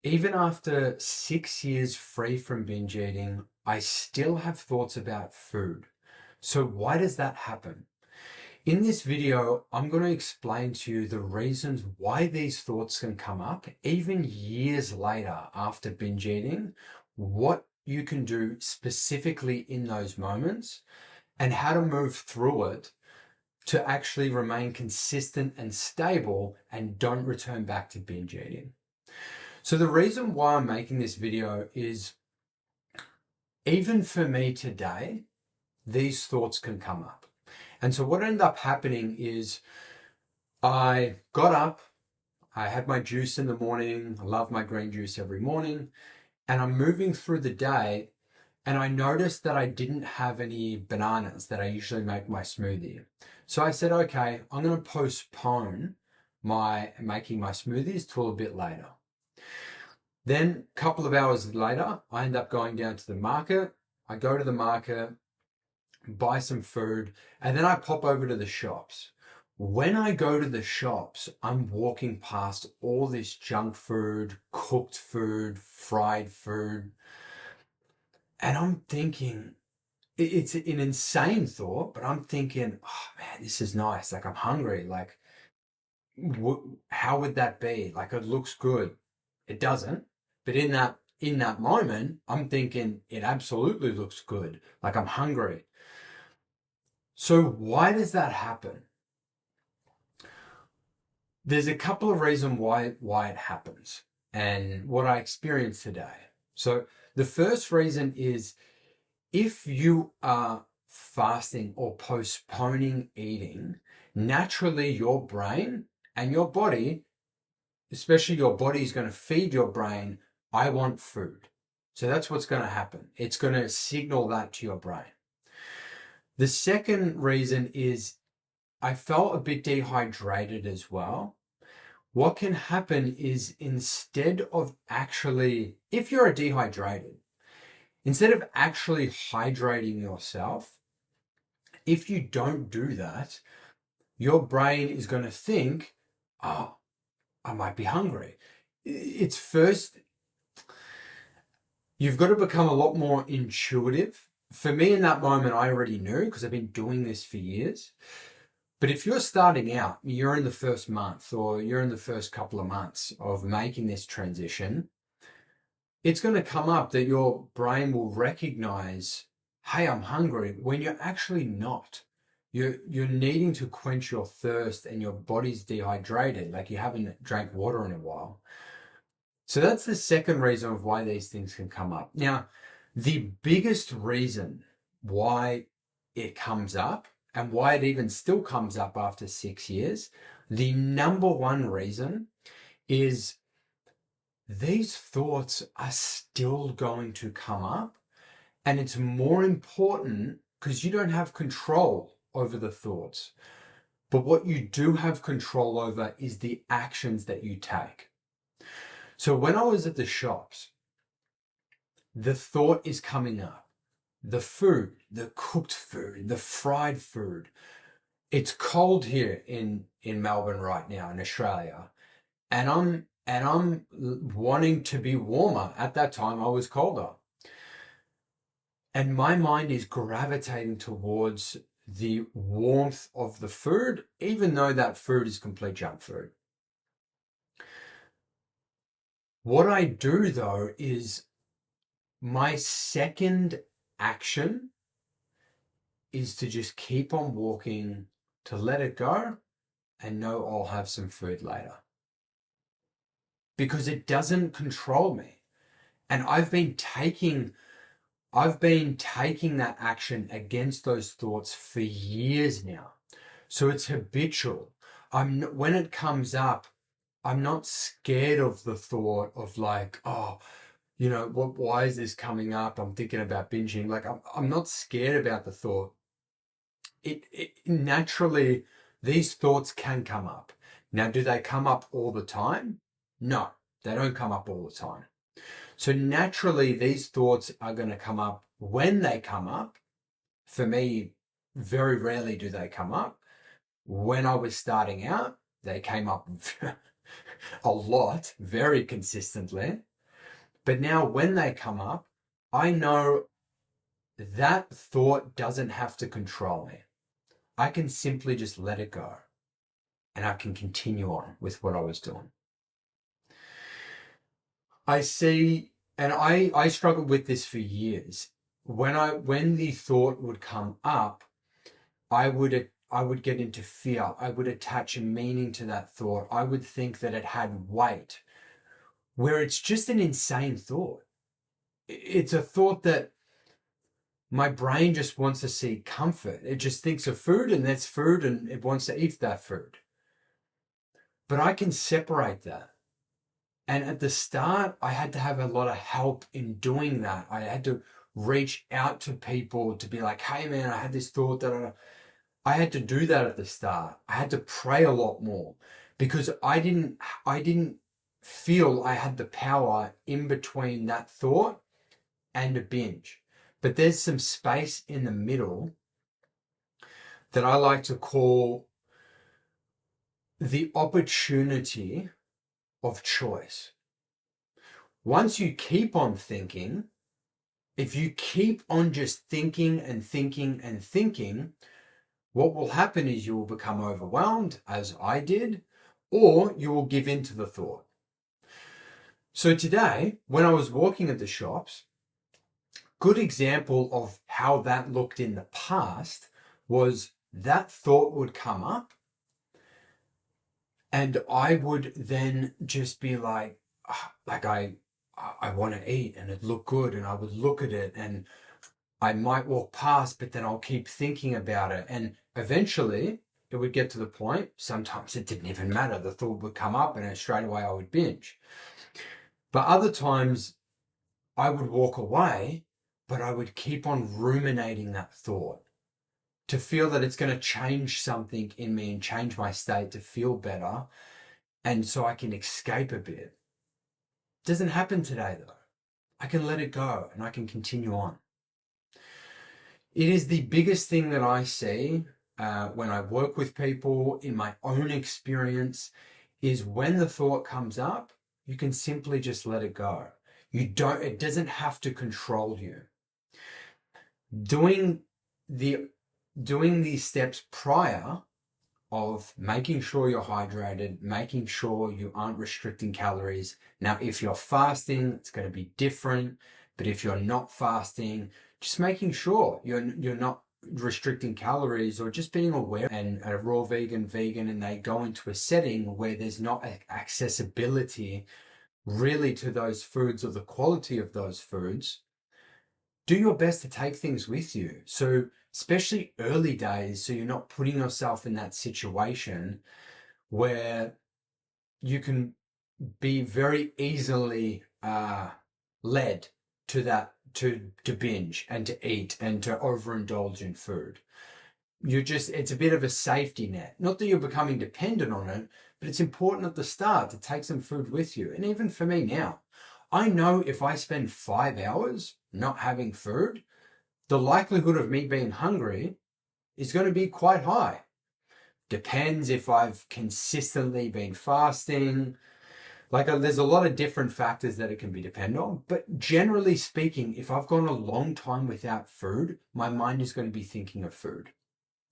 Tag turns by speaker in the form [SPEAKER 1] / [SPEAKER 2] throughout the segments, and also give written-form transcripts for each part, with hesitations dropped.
[SPEAKER 1] Even after 6 years free from binge eating, I still have thoughts about food. So why does that happen? In this video, I'm going to explain to you the reasons why these thoughts can come up even years later after binge eating, what you can do specifically in those moments, and how to move through it to actually remain consistent and stable and don't return back to binge eating. So the reason why I'm making this video is even for me today, these thoughts can come up. And so what ended up happening is I got up, I had my juice in the morning, I love my green juice every morning, and I'm moving through the day and I noticed that I didn't have any bananas that I usually make my smoothie. So I said, okay, I'm going to postpone making my smoothies till a bit later. Then a couple of hours later, I end up going down to the market. I go to the market, buy some food, and then I pop over to the shops. When I go to the shops, I'm walking past all this junk food, cooked food, fried food, and I'm thinking, it's an insane thought, but I'm thinking, oh man, this is nice. Like I'm hungry. Like, how would that be? Like it looks good. It doesn't. But in that moment, I'm thinking it absolutely looks good. Like I'm hungry. So why does that happen? There's a couple of reasons why it happens and what I experienced today. So the first reason is if you are fasting or postponing eating, naturally your brain and your body, especially your body, is going to feed your brain, I want food. So that's what's going to happen. It's going to signal that to your brain. The second reason is I felt a bit dehydrated as well. What can happen is instead of actually, if you're dehydrated, instead of actually hydrating yourself, if you don't do that, your brain is going to think, oh, I might be hungry. It's first, you've got to become a lot more intuitive. For me in that moment, I already knew because I've been doing this for years. But if you're starting out, you're in the first month or you're in the first couple of months of making this transition, it's going to come up that your brain will recognize, hey, I'm hungry, when you're actually not. You're needing to quench your thirst and your body's dehydrated, like you haven't drank water in a while. So that's the second reason of why these things can come up. Now, the biggest reason why it comes up and why it even still comes up after 6 years, the number one reason is these thoughts are still going to come up, and it's more important because you don't have control over the thoughts. But what you do have control over is the actions that you take. So when I was at the shops, the thought is coming up. The food, the cooked food, the fried food. It's cold here in Melbourne right now in Australia. And I'm wanting to be warmer. At that time, I was colder. And my mind is gravitating towards the warmth of the food, even though that food is complete junk food. What I do though is my second action is to just keep on walking, to let it go and know I'll have some food later. Because it doesn't control me. And I've been taking that action against those thoughts for years now. So it's habitual. When it comes up, I'm not scared of the thought of like, oh, you know, why is this coming up? I'm thinking about binging. Like I'm not scared about the thought. It naturally, these thoughts can come up. Now, do they come up all the time? No, they don't come up all the time. So naturally, these thoughts are going to come up when they come up. For me, very rarely do they come up. When I was starting out, they came up a lot, very consistently. But now when they come up, I know that thought doesn't have to control me. I can simply just let it go and I can continue on with what I was doing. I see, and I struggled with this for years. When the thought would come up, I would get into fear. I would attach a meaning to that thought. I would think that it had weight, where it's just an insane thought. It's a thought that my brain just wants to see comfort. It just thinks of food and that's food and it wants to eat that food. But I can separate that. And at the start, I had to have a lot of help in doing that. I had to reach out to people to be like, hey man, I had this thought that I had to do that at the start. I had to pray a lot more because I didn't feel I had the power in between that thought and a binge. But there's some space in the middle that I like to call the opportunity of choice. Once you keep on thinking, if you keep on just thinking and thinking and thinking, what will happen is you will become overwhelmed, as I did, or you will give in to the thought. So today, when I was walking at the shops, good example of how that looked in the past was that thought would come up and I would then just be like I want to eat and it looked good and I would look at it and I might walk past, but then I'll keep thinking about it. And eventually it would get to the point, sometimes it didn't even matter. The thought would come up and then straight away I would binge. But other times I would walk away, but I would keep on ruminating that thought to feel that it's going to change something in me and change my state to feel better. And so I can escape a bit. Doesn't happen today though. I can let it go and I can continue on. It is the biggest thing that I see when I work with people in my own experience is when the thought comes up, you can simply just let it go. It doesn't have to control you. Doing these steps prior of making sure you're hydrated, making sure you aren't restricting calories. Now, if you're fasting, it's going to be different. But if you're not fasting, just making sure you're not restricting calories or just being aware. And a raw vegan, and they go into a setting where there's not accessibility really to those foods or the quality of those foods, do your best to take things with you. So especially early days, so you're not putting yourself in that situation where you can be very easily led to binge and to eat and to overindulge in food. It's a bit of a safety net. Not that you're becoming dependent on it, but it's important at the start to take some food with you. And even for me now, I know if I spend 5 hours not having food, the likelihood of me being hungry is going to be quite high. Depends if I've consistently been fasting. There's a lot of different factors that it can be dependent on. But generally speaking, if I've gone a long time without food, my mind is going to be thinking of food.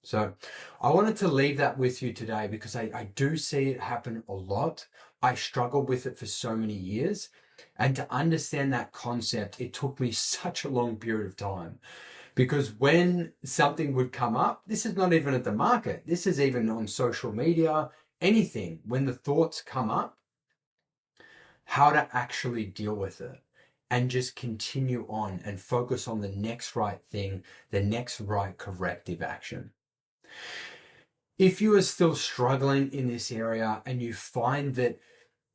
[SPEAKER 1] So I wanted to leave that with you today because I do see it happen a lot. I struggled with it for so many years. And to understand that concept, it took me such a long period of time. Because when something would come up, this is not even at the market. This is even on social media, anything. When the thoughts come up, how to actually deal with it and just continue on and focus on the next right thing, the next right corrective action. If you are still struggling in this area and you find that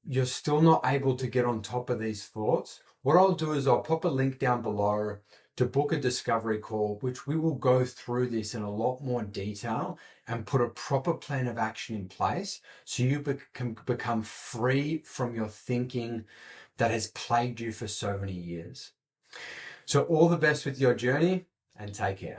[SPEAKER 1] you're still not able to get on top of these thoughts, what I'll do is I'll pop a link down below to book a discovery call, which we will go through this in a lot more detail and put a proper plan of action in place so you can become free from your thinking that has plagued you for so many years. So all the best with your journey and take care.